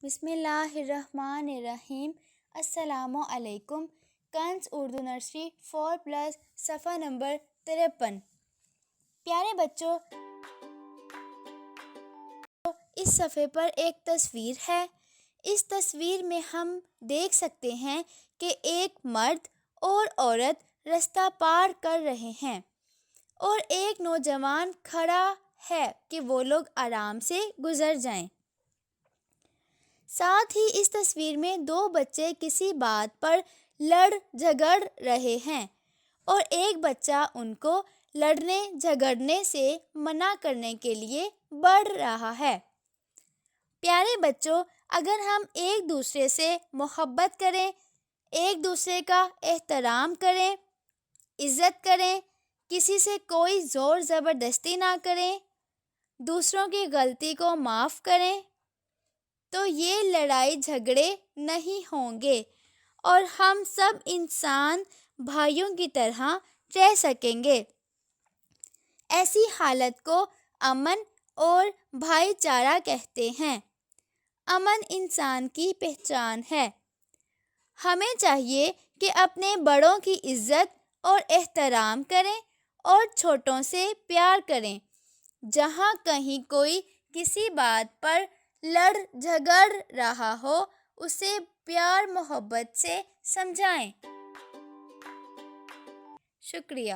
بسم اللہ الرحمن الرحیم۔ السلام علیکم۔ کنز اردو نرسری 4+ صفحہ نمبر 53۔ پیارے بچوں، اس صفحے پر ایک تصویر ہے۔ اس تصویر میں ہم دیکھ سکتے ہیں کہ ایک مرد اور عورت رستہ پار کر رہے ہیں اور ایک نوجوان کھڑا ہے کہ وہ لوگ آرام سے گزر جائیں۔ ساتھ ہی اس تصویر میں دو بچے کسی بات پر لڑ جھگڑ رہے ہیں اور ایک بچہ ان کو لڑنے جھگڑنے سے منع کرنے کے لیے بڑھ رہا ہے۔ پیارے بچوں، اگر ہم ایک دوسرے سے محبت کریں، ایک دوسرے کا احترام کریں، عزت کریں، کسی سے کوئی زور زبردستی نہ کریں، دوسروں کی غلطی کو معاف کریں، تو یہ لڑائی جھگڑے نہیں ہوں گے اور ہم سب انسان بھائیوں کی طرح رہ سکیں گے۔ ایسی حالت کو امن اور بھائی چارہ کہتے ہیں۔ امن انسان کی پہچان ہے۔ ہمیں چاہیے کہ اپنے بڑوں کی عزت اور احترام کریں اور چھوٹوں سے پیار کریں۔ جہاں کہیں کوئی کسی بات پر لڑ جھگڑ رہا ہو، اسے پیار محبت سے سمجھائیں۔ شکریہ۔